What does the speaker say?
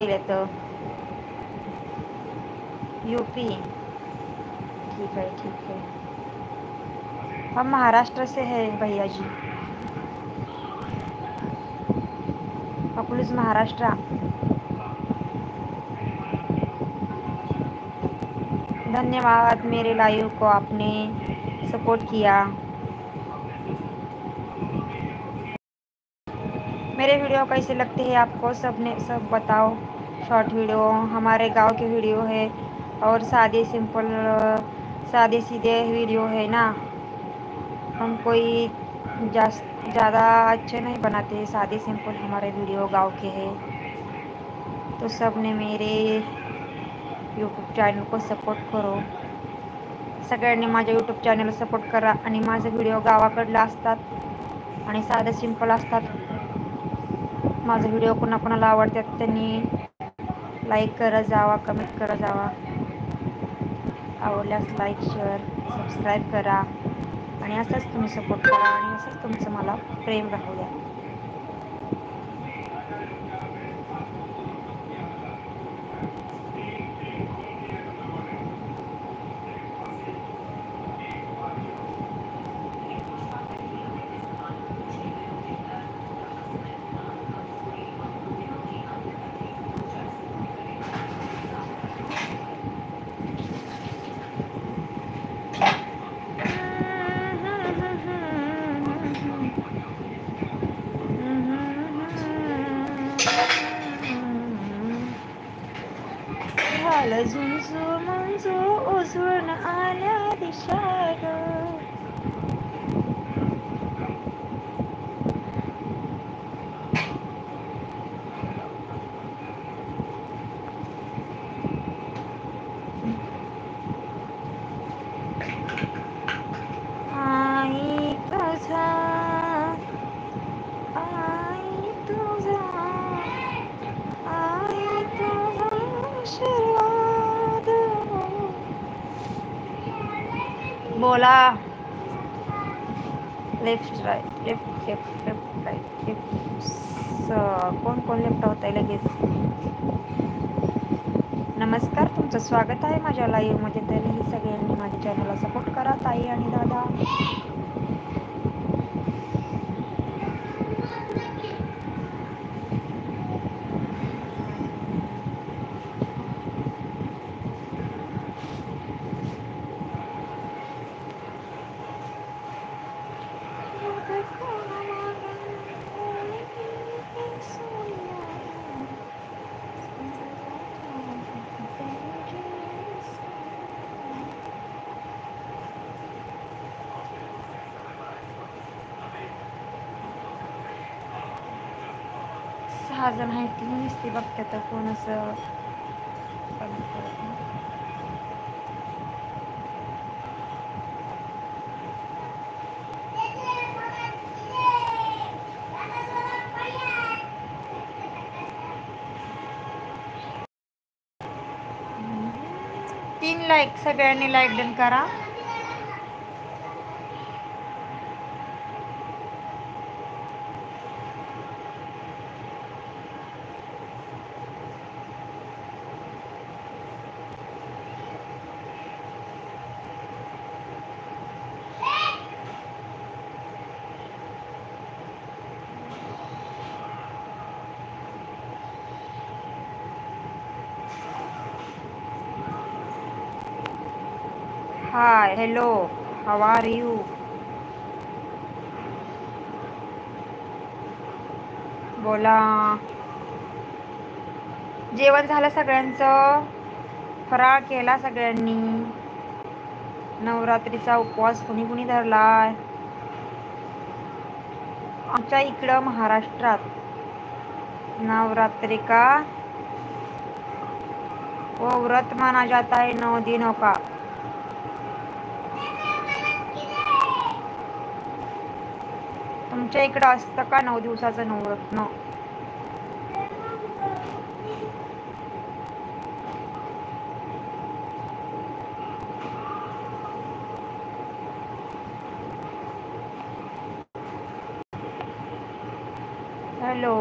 तो यूपी। ठीक है ठीक है, हम महाराष्ट्र से हैं भैया जी, अकलूज महाराष्ट्र। धन्यवाद मेरे लाइव को आपने सपोर्ट किया। मेरे वीडियो कैसे लगते हैं आपको, सब बताओ। शॉर्ट वीडियो हमारे गांव के वीडियो है और सादे सिंपल सादे सीधे वीडियो है ना। हम कोई ज़्यादा अच्छे नहीं बनाते, सादे सिंपल हमारे वीडियो गांव के हैं। तो सब ने मेरे यूट्यूब चॅनल को सपोर्ट करो। सगळ्यांनी माझ्या यूट्यूब चॅनल सपोर्ट करा आणि माझे व्हिडिओ गावाकडला असतात आणि साधे सिंपल असतात। माझे व्हिडिओ कोणाकोणाला आवडतात त्यांनी लाईक करत जावा, कमेंट करत जावा। आवडल्यास लाईक शेअर सबस्क्राईब करा आणि असंच तुम्ही सपोर्ट करा आणि असंच तुमचं मला प्रेम राहू द्या। झालं झुंजू मंजू उजळून आल्या दिशा ग। आई तुझा आई तुझा आई तुझा आशीर्वाद बोला। Left right left left left right left. कोण कोण लेफ्ट होत आहे लगेच। नमस्कार, तुमचं स्वागत आहे माझ्या लाईव्हमध्ये। तरीही सगळ्यांनी माझ्या चॅनलला सपोर्ट करा ताई आणि दादा। सहा जण आहेत ती नुसती बघते तर कोण असं तीन लाईक सगळ्यांनी लाईक डन करा। Hi hello how are you. बोला। जेवण झालं सगळ्यांचं, फराळ केला सगळ्यांनी। नवरात्रीचा उपवास कुणी कुणी धरलाय। आमच्या इकडं महाराष्ट्रात नवरात्रि का वो व्रत माना जाता है 9 दिनों का। तुमच्या इकडं असतं का 9 दिवसाचं नवरत्न। हॅलो